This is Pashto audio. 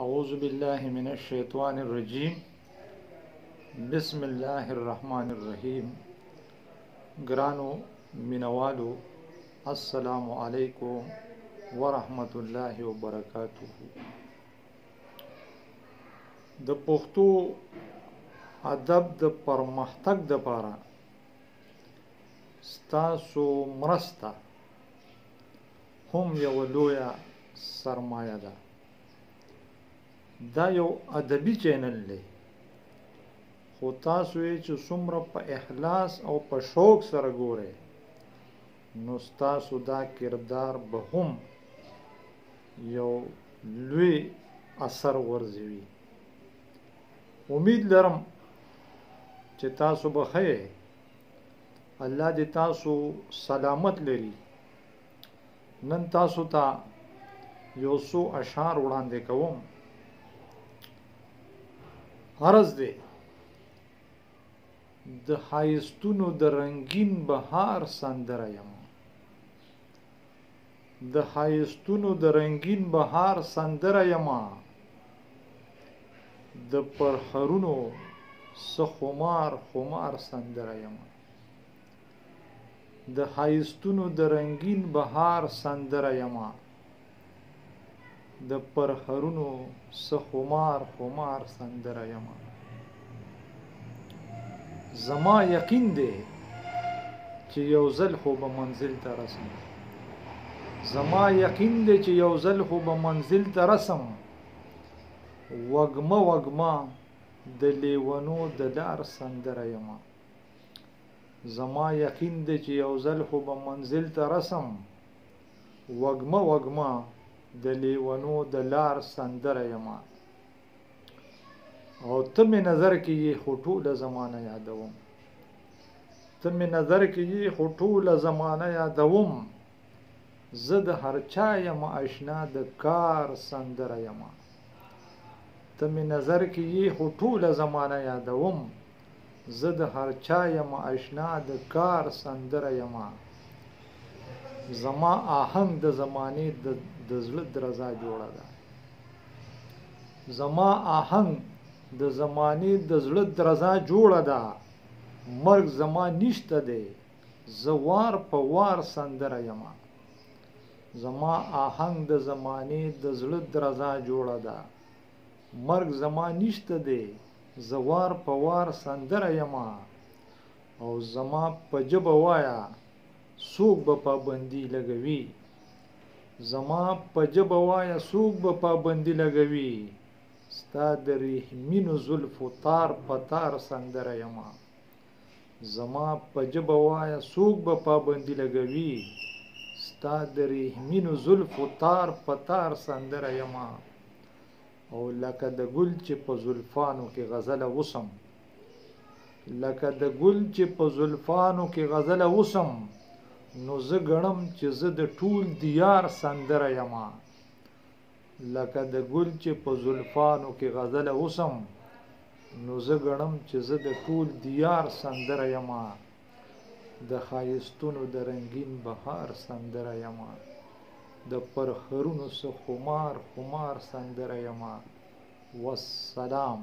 أعوذ بالله من الشيطان الرجيم بسم الله الرحمن الرحيم ګرانو مینوالو السلام علیکم ورحمت الله وبرکاته. د پښتو ادب د پرمختګ لپاره ستاسو مرسته هم یو لویه سرمایه ده. دا یو ادبي چینل دی، خو تاسو یې چې څومره په اخلاص او په شوق سره ګورئ نو ستاسو دا کردار به هم یو لوی اثر ورزوي. امید لرم چې تاسو به ښه یې. الله دې تاسو سلامت لري. نن تاسو ته یو څو اشعار وړاندې کوم. عرض دی د ښایستونو د رنګین بهار سندره یم، د ښایستونو د رنګین بهار سندره یم، د پرخرونو څه خمار خمار سندره یم، د ښایستونو د رنګین بهار سندره یم، د پرخرونو څه خمار خمار سندره یم. زما یقین دی چې یو ځل خو به منزل ته رسم، زما یقین دی چې یو ځل خو به منزل ته رسم. وږمه وږمه د لیونو د لار سندره یم، زما یقین دی چې یو ځل خو به منزل ته رسم. وږمه وږمه د لیونو د لار سندره یم. او ته مې نظر کې یې خو ټوله زمانه یادوم، ته مې نظر کې یې خو ټوله زمانه یادوم. زه د هر چا یم اشنا د کار سندره یم، ته مې نظر کې یې خو ټوله زمانه یادوم. زه د هر چا یم اشنا د کار سندره یم. زما آهنګ د زمانې د زړه درزا جوړه ده، زما آهنګ د زمانې د زړه درزا جوړه ده. مرګ زما نشته دی، زه وار په وار سندره یم. زما آهنګ د زمانې د زړه درزا جوړه ده. مرګ زما نشته دی، زه وار په وار سندره یم. او زما په ژبه وایه څوک به پابندي لګوي، زما په ژبه وایه څوک به پابندي لګوي. ستا د ریحمینو زلفو تار په تار سندره یم، زما په ژبه وایه څوک به پابندي لګوي. ستا د ریحمینو زلفو تار په تار سندره یم. او لکه د ګل چې په زلفانو کې غزله وسم، لکه د ګل چې په زلفانو کې غزله وسم. نو زه ګڼم چې زه د ټول دیار سندره یم. لکه د ګل چې په زلفانو کې غزله وسم. نو زه ګڼم چې زه د ټول دیار سندره یم. د ښایستونو د رنګین بهار سندره یم، د پرخرونو څه خمار خمار سندره یم. والسلام.